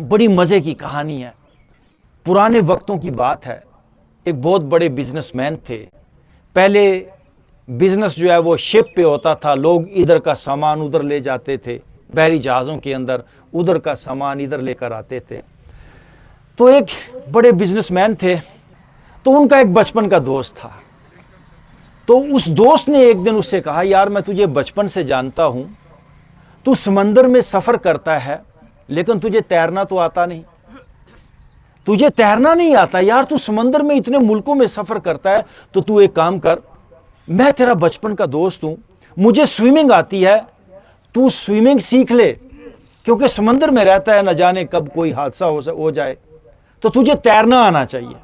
بڑی مزے کی کہانی ہے، پرانے وقتوں کی بات ہے۔ ایک بہت بڑے بزنس مین تھے۔ پہلے بزنس جو ہے وہ شپ پہ ہوتا تھا، لوگ ادھر کا سامان ادھر لے جاتے تھے، بحری جہازوں کے اندر ادھر کا سامان ادھر لے کر آتے تھے۔ تو ایک بڑے بزنس مین تھے، تو ان کا ایک بچپن کا دوست تھا۔ تو اس دوست نے ایک دن اس سے کہا، یار میں تجھے بچپن سے جانتا ہوں، تو سمندر میں سفر کرتا ہے لیکن تجھے تیرنا تو آتا نہیں، تجھے تیرنا نہیں آتا یار، تو سمندر میں اتنے ملکوں میں سفر کرتا ہے، تو ایک کام کر، میں تیرا بچپن کا دوست ہوں، مجھے سوئمنگ آتی ہے، تو سوئمنگ سیکھ لے، کیونکہ سمندر میں رہتا ہے، نہ جانے کب کوئی حادثہ ہو جائے، تو تجھے تیرنا آنا چاہیے۔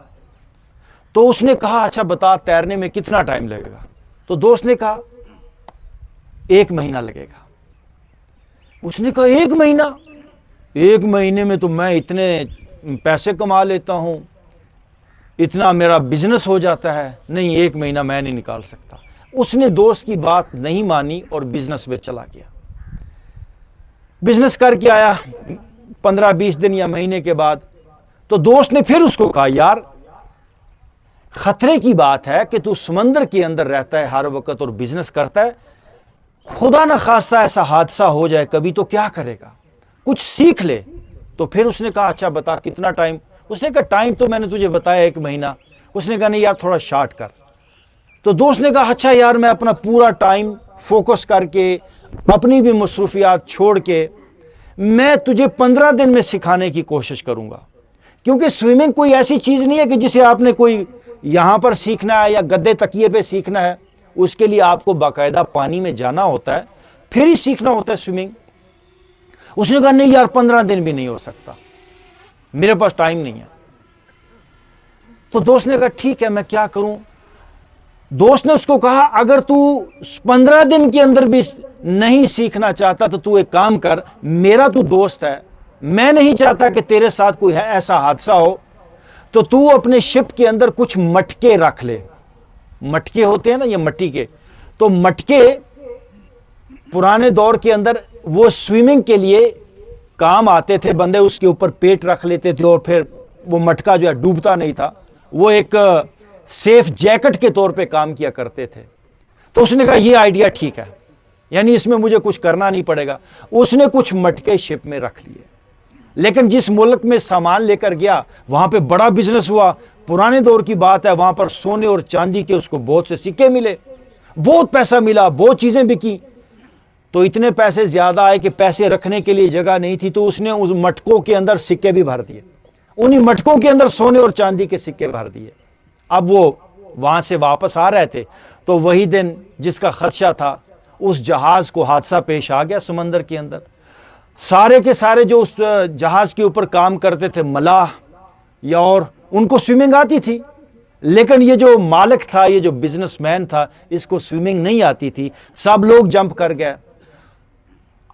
تو اس نے کہا اچھا بتا تیرنے میں کتنا ٹائم لگے گا؟ تو دوست نے کہا 1 مہینہ لگے گا۔ اس نے کہا 1 مہینہ؟ 1 مہینے میں تو میں اتنے پیسے کما لیتا ہوں، اتنا میرا بزنس ہو جاتا ہے، نہیں 1 مہینہ میں نہیں نکال سکتا۔ اس نے دوست کی بات نہیں مانی اور بزنس میں چلا گیا۔ بزنس کر کے آیا 15-20 دن یا مہینے کے بعد، تو دوست نے پھر اس کو کہا، یار خطرے کی بات ہے کہ تو سمندر کے اندر رہتا ہے ہر وقت اور بزنس کرتا ہے، خدا نہ خواستہ ایسا حادثہ ہو جائے کبھی تو کیا کرے گا؟ کچھ سیکھ لے۔ تو پھر اس نے کہا اچھا بتا کتنا ٹائم؟ اس نے کہا ٹائم تو میں نے تجھے بتایا 1 مہینہ۔ اس نے کہا نہیں یار تھوڑا شارٹ کر۔ تو دوست نے کہا اچھا یار میں اپنا پورا ٹائم فوکس کر کے، اپنی بھی مصروفیات چھوڑ کے، میں تجھے 15 دن میں سکھانے کی کوشش کروں گا، کیونکہ سوئمنگ کوئی ایسی چیز نہیں ہے کہ جسے آپ نے کوئی یہاں پر سیکھنا ہے یا گدے تکیے پہ سیکھنا ہے، اس کے لیے آپ کو باقاعدہ پانی میں جانا ہوتا ہے، پھر ہی سیکھنا ہوتا ہے سوئمنگ۔ اس نے کہا نہیں یار 15 دن بھی نہیں ہو سکتا، میرے پاس ٹائم نہیں ہے۔ تو دوست نے کہا ٹھیک ہے میں کیا کروں؟ دوست نے اس کو کہا اگر تو 15 دن کے اندر بھی نہیں سیکھنا چاہتا تو ایک کام کر، میرا تو دوست ہے، میں نہیں چاہتا کہ تیرے ساتھ کوئی ایسا حادثہ ہو، تو اپنے شپ کے اندر کچھ مٹکے رکھ لے۔ مٹکے ہوتے ہیں نا یہ مٹی کے، تو مٹکے پرانے دور کے اندر وہ سوئمنگ کے لیے کام آتے تھے، بندے اس کے اوپر پیٹ رکھ لیتے تھے اور پھر وہ مٹکا جو ہے ڈوبتا نہیں تھا، وہ ایک سیف جیکٹ کے طور پہ کام کیا کرتے تھے۔ تو اس نے کہا یہ آئیڈیا ٹھیک ہے، یعنی اس میں مجھے کچھ کرنا نہیں پڑے گا۔ اس نے کچھ مٹکے شپ میں رکھ لیے، لیکن جس ملک میں سامان لے کر گیا وہاں پہ بڑا بزنس ہوا، پرانے دور کی بات ہے، وہاں پر سونے اور چاندی کے اس کو بہت سے سکے ملے، بہت پیسہ ملا، بہت چیزیں بکی۔ تو اتنے پیسے زیادہ آئے کہ پیسے رکھنے کے لیے جگہ نہیں تھی، تو اس نے اس مٹکوں کے اندر سکے بھی بھر دیے، انہی مٹکوں کے اندر سونے اور چاندی کے سکے بھر دیے۔ اب وہ وہاں سے واپس آ رہے تھے، تو وہی دن جس کا خدشہ تھا، اس جہاز کو حادثہ پیش آ گیا سمندر کے اندر۔ سارے کے سارے جو اس جہاز کے اوپر کام کرتے تھے، ملاح یا اور ان کو سوئمنگ آتی تھی، لیکن یہ جو مالک تھا، یہ جو بزنس مین تھا، اس کو سوئمنگ نہیں آتی تھی۔ سب لوگ جمپ کر گئے۔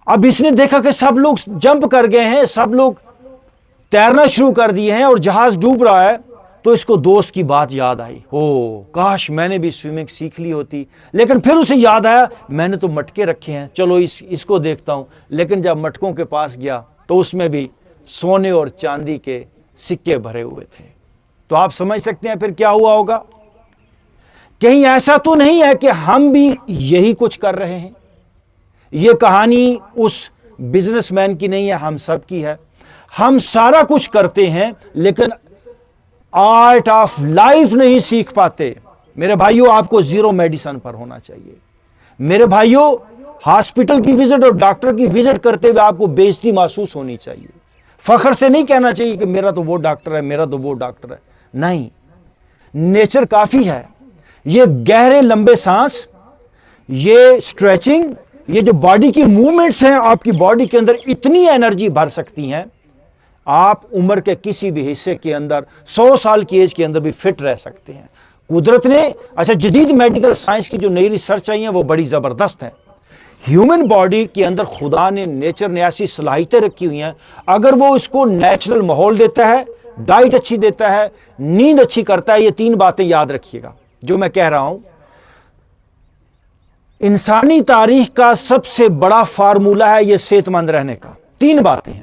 اب اس نے دیکھا کہ سب لوگ جمپ کر گئے ہیں، سب لوگ تیرنا شروع کر دیے ہیں اور جہاز ڈوب رہا ہے، تو اس کو دوست کی بات یاد آئی، کاش میں نے بھی سوئمنگ سیکھ لی ہوتی۔ لیکن پھر اسے یاد آیا میں نے تو مٹکے رکھے ہیں، چلو اس کو دیکھتا ہوں۔ لیکن جب مٹکوں کے پاس گیا تو اس میں بھی سونے اور چاندی کے سکے بھرے ہوئے تھے۔ تو آپ سمجھ سکتے ہیں پھر کیا ہوا ہوگا؟ کہیں ایسا تو نہیں ہے کہ ہم بھی یہی کچھ کر رہے ہیں؟ یہ کہانی اس بزنس مین کی نہیں ہے، ہم سب کی ہے۔ ہم سارا کچھ کرتے ہیں لیکن آرٹ آف لائف نہیں سیکھ پاتے۔ میرے بھائیوں آپ کو زیرو میڈیسن پر ہونا چاہیے۔ میرے بھائیوں ہاسپٹل کی وزٹ اور ڈاکٹر کی وزٹ کرتے ہوئے آپ کو بے عزتی محسوس ہونی چاہیے، فخر سے نہیں کہنا چاہیے کہ میرا تو وہ ڈاکٹر ہے، میرا تو وہ ڈاکٹر ہے۔ نہیں، نیچر کافی ہے۔ یہ گہرے لمبے سانس، یہ سٹریچنگ، یہ جو باڈی کی موومنٹس ہیں، آپ کی باڈی کے اندر اتنی انرجی بھر سکتی ہیں، آپ عمر کے کسی بھی حصے کے اندر 100 سال کی ایج کے اندر بھی فٹ رہ سکتے ہیں۔ قدرت نے جدید میڈیکل سائنس کی جو نئی ریسرچ آئی ہیں وہ بڑی زبردست ہیں۔ ہیومن باڈی کے اندر خدا نے، نیچر نے ایسی صلاحیتیں رکھی ہوئی ہیں، اگر وہ اس کو نیچرل ماحول دیتا ہے، ڈائٹ اچھی دیتا ہے، نیند اچھی کرتا ہے، یہ 3 باتیں یاد رکھیے گا جو میں کہہ رہا ہوں۔ انسانی تاریخ کا سب سے بڑا فارمولہ ہے یہ صحت مند رہنے کا، 3 باتیں ہیں۔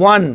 1,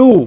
2,